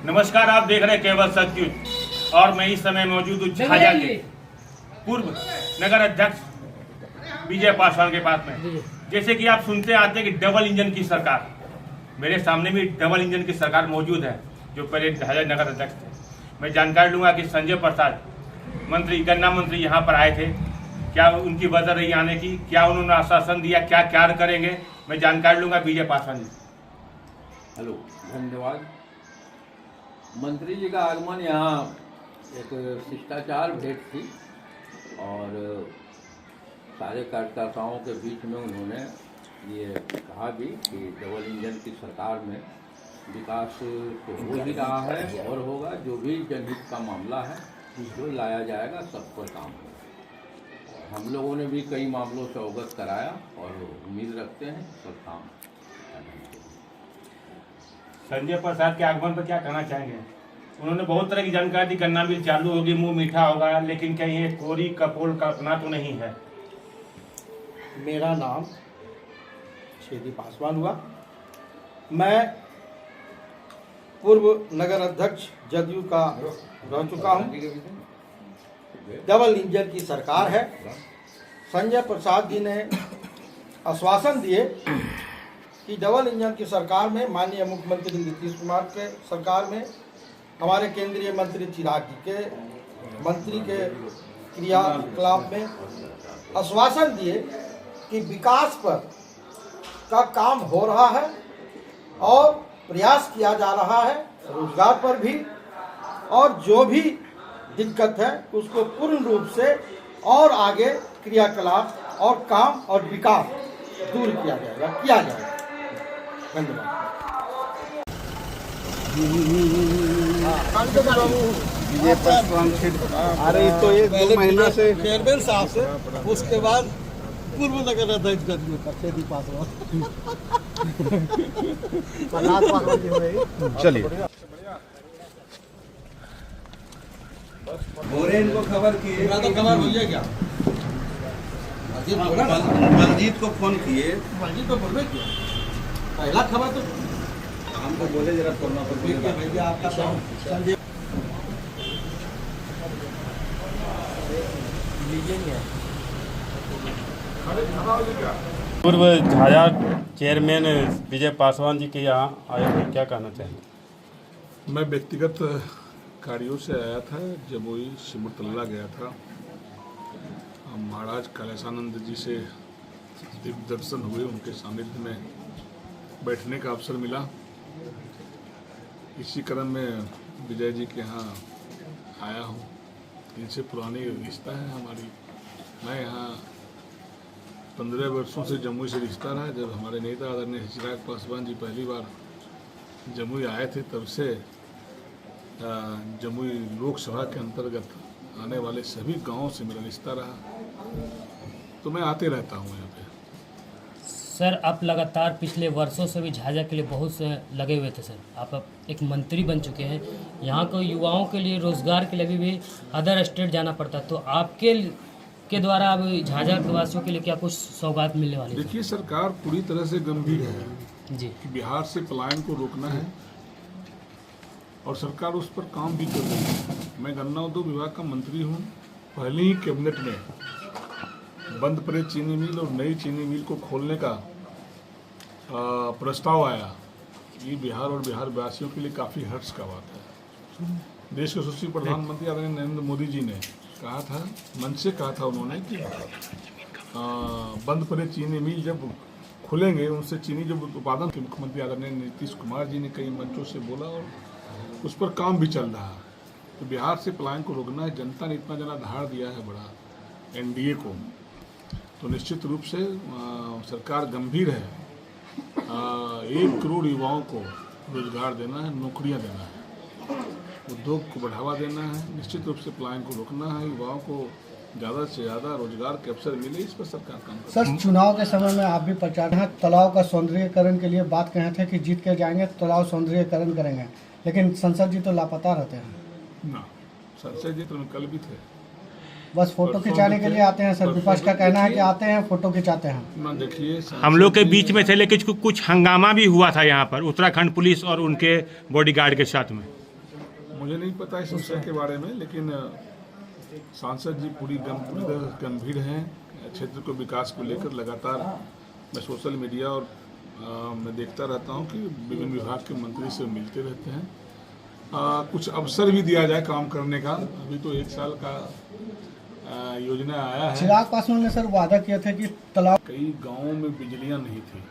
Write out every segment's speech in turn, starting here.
नमस्कार, आप देख रहे हैं केवल सत्युज और मैं इस समय मौजूद हूँ झाझा के पूर्व नगर अध्यक्ष विजय पासवान के पास में। जैसे कि आप सुनते आते हैं कि डबल इंजन की सरकार, मेरे सामने भी डबल इंजन की सरकार मौजूद है जो पहले झाझा नगर अध्यक्ष थे। मैं जानकारी लूंगा कि संजय प्रसाद मंत्री, गन्ना मंत्री यहाँ पर आए थे, क्या उनकी वजह रही आने की, क्या उन्होंने आश्वासन दिया, क्या कार्य करेंगे, मैं जानकारी लूंगा विजय पासवान जी। हेलो, धन्यवाद। मंत्री जी का आगमन यहाँ एक शिष्टाचार भेंट थी और सारे कार्यकर्ताओं के बीच में उन्होंने ये कहा भी कि डबल इंजन की सरकार में विकास तो हो ही रहा है और होगा। जो भी जनहित का मामला है जो लाया जाएगा सब पर काम होगा। हम लोगों ने भी कई मामलों से अवगत कराया और उम्मीद रखते हैं सब काम। संजय प्रसाद के आगमन पर क्या कहना चाहेंगे? उन्होंने बहुत तरह की जानकारी दी, गन्ना मिल चालू होगी, मुंह मीठा होगा, लेकिन कहीं ये कोरी कपोल कल्पना तो नहीं है। मेरा नाम छेदी पासवान हुआ। मैं पूर्व नगर अध्यक्ष जदयू का रह चुका हूँ। डबल इंजन की सरकार है। संजय प्रसाद जी ने आश्वासन दिए कि डबल इंजन की सरकार में, माननीय मुख्यमंत्री नीतीश कुमार के सरकार में, हमारे केंद्रीय मंत्री चिराग जी के मंत्री के क्रियाकलाप में आश्वासन दिए कि विकास पर का काम हो रहा है और प्रयास किया जा रहा है, रोजगार पर भी, और जो भी दिक्कत है उसको पूर्ण रूप से और आगे क्रियाकलाप और काम और विकास दूर किया जाएगा। धन्यवाद। अरे तो एक दो महीना से चेयरमैन साहब से, उसके बाद पूर्व नगर अध्यक्ष जदयू का छेदी पासवान। चलिए बोरे इनको खबर किए, तो खबर हुई है क्या? बलजीत को फोन किए, बलजीत तो बोल रहे क्यों? पहला खबर तो हमको बोले जरा कोरोना पर भैया आपका संजय पूर्व झाझा चेयरमैन विजय पासवान जी के यहाँ आए हुए, क्या कहना चाहेंगे? मैं व्यक्तिगत कार्यों से आया था। जमुई सिमरतल्ला गया था। महाराज कैलाशानंद जी से दिव्य दर्शन हुए, उनके सानिध्य में बैठने का अवसर मिला। इसी क्रम में विजय जी के यहाँ आया हूँ। इनसे पुरानी रिश्ता है हमारी। मैं यहाँ 15 वर्षों से जमुई से रिश्ता रहा। जब हमारे नेता आदरणीय चिराग पासवान जी पहली बार जमुई आए थे, तब से जमुई लोकसभा के अंतर्गत आने वाले सभी गांवों से मेरा रिश्ता रहा, तो मैं आते रहता हूँ यहाँ पे। सर, आप लगातार पिछले वर्षों से भी झाझा के लिए बहुत से लगे हुए थे। सर, आप एक मंत्री बन चुके हैं। यहाँ के युवाओं के लिए, रोजगार के लिए भी अदर स्टेट जाना पड़ता, तो आपके के द्वारा अब झाझा के वासियों के लिए क्या कुछ सौगात मिलने वाली है? देखिए, सरकार पूरी तरह से गंभीर है जी कि बिहार से पलायन को रोकना है और सरकार उस पर काम भी कर रही है। मैं गन्ना उद्योग विभाग का मंत्री हूँ। पहले ही कैबिनेट में बंद पड़े चीनी मिल और नई चीनी मिल को खोलने का प्रस्ताव आया। ये बिहार और बिहार वासियों के लिए काफ़ी हर्ष का बात है। देश के यशस्वी प्रधानमंत्री आदरणीय नरेंद्र मोदी जी ने कहा था, मन से कहा था उन्होंने कि बंद पड़े चीनी मिल जब खुलेंगे, उनसे चीनी जब उत्पादन के मुख्यमंत्री आदरणीय नीतीश कुमार जी ने कई मंचों से बोला और उस पर काम भी चल रहा है। तो बिहार से पलायन को रोकना है। जनता ने इतना जनाधार दिया है बड़ा एनडीए को, तो निश्चित रूप से सरकार गंभीर है। 1 करोड़ युवाओं को रोजगार देना है, नौकरियां देना है, उद्योग को बढ़ावा देना है, निश्चित रूप से पलायन को रोकना है, युवाओं को ज़्यादा से ज़्यादा रोजगार के अवसर मिले, इस पर सरकार काम कर रही है। सर, चुनाव के समय में आप भी प्रचार हैं, तालाब का सौंदर्यीकरण के लिए बात कहे थे कि जीत के जाएंगे तो तालाब सौंदर्यीकरण करेंगे, लेकिन संसद जी तो लापता रहते हैं ना। संसद जी तो कल भी थे, बस फोटो खिंचाने के लिए आते हैं। सर, विपक्ष का कहना है कि आते हैं, फोटो खिंचाते हैं। ना देखिए, हम लोग के बीच में थे, लेकिन कुछ हंगामा भी हुआ था यहाँ पर उत्तराखंड पुलिस और उनके बॉडीगार्ड के साथ में। मुझे नहीं पता इस विषय के बारे में, लेकिन सांसद जी पूरी तरह गंभीर हैं। क्षेत्र को विकास को लेकर लगातार मैं सोशल मीडिया और मैं देखता रहता हूं कि विभिन्न विभाग के मंत्री से मिलते रहते हैं। कुछ अवसर भी दिया जाए काम करने का। अभी तो 1 साल का योजना आया है। चिराग पासवान ने सर वादा किया था कि तालाब कई गांवों में बिजलियां नहीं थी,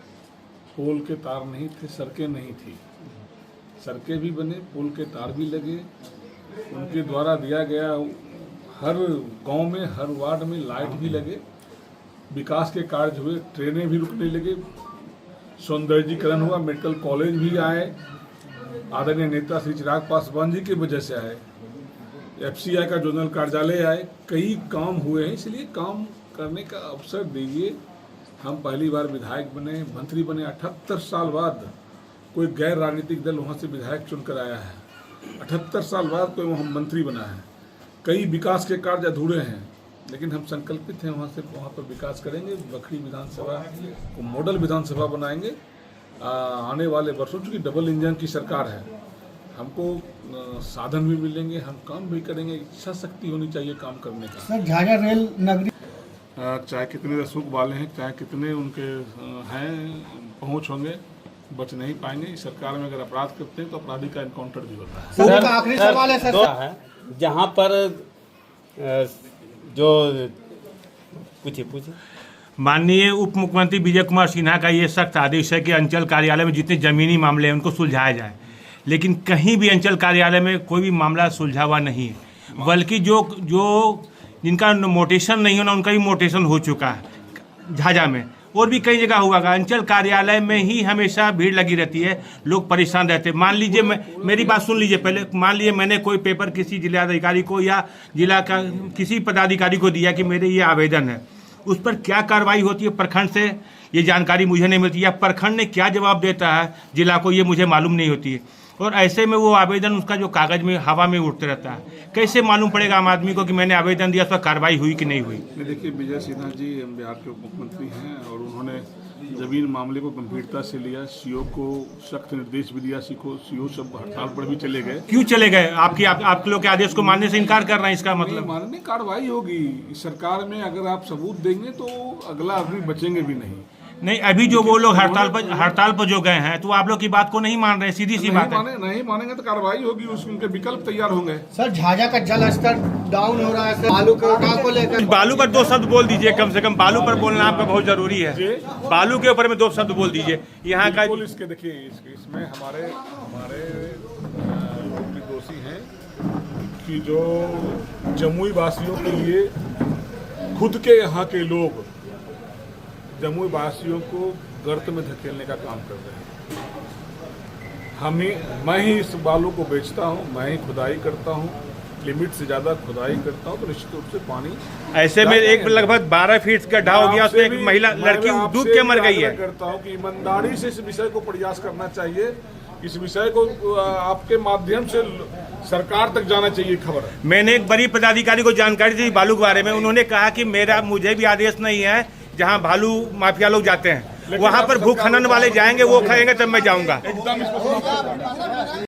पोल के तार नहीं थे, सड़कें नहीं थी। सड़कें भी बने, पोल के तार भी लगे। उनके द्वारा दिया गया हर गांव में, हर वार्ड में लाइट भी लगे। विकास के कार्य हुए, ट्रेनें भी रुकने लगे, सौंदर्यीकरण हुआ, मेडिकल कॉलेज भी आए। आदरणीय नेता श्री चिराग पासवान जी की वजह से आए। FCI का जोनल कार्यालय आए, कई काम हुए हैं। इसलिए काम करने का अवसर दीजिए। हम पहली बार विधायक बने, मंत्री बने, 78 साल बाद कोई गैर राजनीतिक दल वहाँ से विधायक चुनकर आया है। 78 साल बाद कोई वहाँ मंत्री बना है। कई विकास के कार्य अधूरे हैं, लेकिन हम संकल्पित हैं वहाँ पर विकास करेंगे। बखरी विधानसभा को मॉडल विधानसभा बनाएंगे। आने वाले वर्षों, चूँकि डबल इंजन की सरकार है, हमको साधन भी मिलेंगे, हम काम भी करेंगे। इच्छा शक्ति होनी चाहिए काम करने का। सर झाझा रेल नगरी चाहे कितने रसूख वाले हैं, चाहे कितने उनके हैं पहुंच होंगे, बच नहीं पाएंगे। इस सरकार में अगर अपराध करते हैं तो अपराधी का एनकाउंटर भी होता है। सर का आखिरी सवाल है सर। जहाँ पर जो पूछिए माननीय उप मुख्यमंत्री विजय कुमार सिन्हा का ये सख्त आदेश है कि अंचल कार्यालय में जितने ज़मीनी मामले हैं उनको सुलझाया जाए, लेकिन कहीं भी अंचल कार्यालय में कोई भी मामला सुलझा हुआ नहीं है। बल्कि जो जिनका मोटेशन नहीं होना उनका भी मोटेशन हो चुका है। झाझा में और भी कई जगह हुआ। अंचल कार्यालय में ही हमेशा भीड़ लगी रहती है, लोग परेशान रहते हैं। मान लीजिए, मेरी बात सुन लीजिए पहले। मान लीजिए मैंने कोई पेपर किसी जिलाधिकारी को या जिला का किसी पदाधिकारी को दिया कि मेरे ये आवेदन है, उस पर क्या कार्रवाई होती है प्रखंड से, ये जानकारी मुझे नहीं मिलती, या प्रखंड ने क्या जवाब देता है जिला को, ये मुझे मालूम नहीं होती है। और ऐसे में वो आवेदन, उसका जो कागज में हवा में उड़ते रहता है। कैसे मालूम पड़ेगा आम आदमी को कि मैंने आवेदन दिया, उस पर कार्रवाई हुई कि नहीं हुई? देखिए, विजय सिन्हा जी बिहार के उप मुख्यमंत्री हैं और उन्होंने जमीन मामले को गंभीरता से लिया। सीओ को सख्त निर्देश भी दिया। सीओ सब हड़ताल पर भी चले गए। क्यों चले गए? आप लोग के आदेश को मानने से इनकार कर रहे हैं, इसका मतलब? मानने कार्रवाई होगी इस सरकार में। अगर आप सबूत देंगे तो अगला आदमी बचेंगे भी नहीं। अभी जो वो लोग हड़ताल पर जो गए हैं, तो आप लोग की बात को नहीं मान रहे? सीधी सी बात है। नहीं मानेंगे तो कार्रवाई होगी, उनके विकल्प तैयार होंगे। सर झाझा का जल स्तर डाउन हो रहा है सर, बालू के उठाव को लेकर। बालू पर 2 शब्द बोल दीजिए, कम से कम बालू पर बोलना आपका बहुत जरूरी है। बालू के ऊपर में 2 शब्द बोल दीजिए। यहाँ का इसके देखिए, इसमें हमारे लोग भी दोषी हैं कि जो जमुई वासियों के लिए खुद के यहाँ के लोग जमुई वासियों को गर्त में धकेलने का काम कर रहे हैं। मैं ही इस बालू को बेचता हूँ, मैं ही खुदाई करता हूँ, लिमिट से ज़्यादा खुदाई करता हूँ, तो निश्चित रूप से पानी ऐसे में एक लगभग 12 फीट का गड्ढा हो गया, उसमें एक महिला लड़की डूब के मर गई है। करता हूँ कि ईमानदारी से इस विषय को प्रयास करना चाहिए। इस विषय को आपके माध्यम से सरकार तक जाना चाहिए खबर। मैंने एक बड़ी पदाधिकारी को जानकारी दी बालू के बारे में। उन्होंने कहा कि मुझे भी आदेश नहीं है। जहां भालू माफिया लोग जाते हैं वहां पर भू खनन वाले जाएंगे, वो खाएंगे तब मैं जाऊंगा।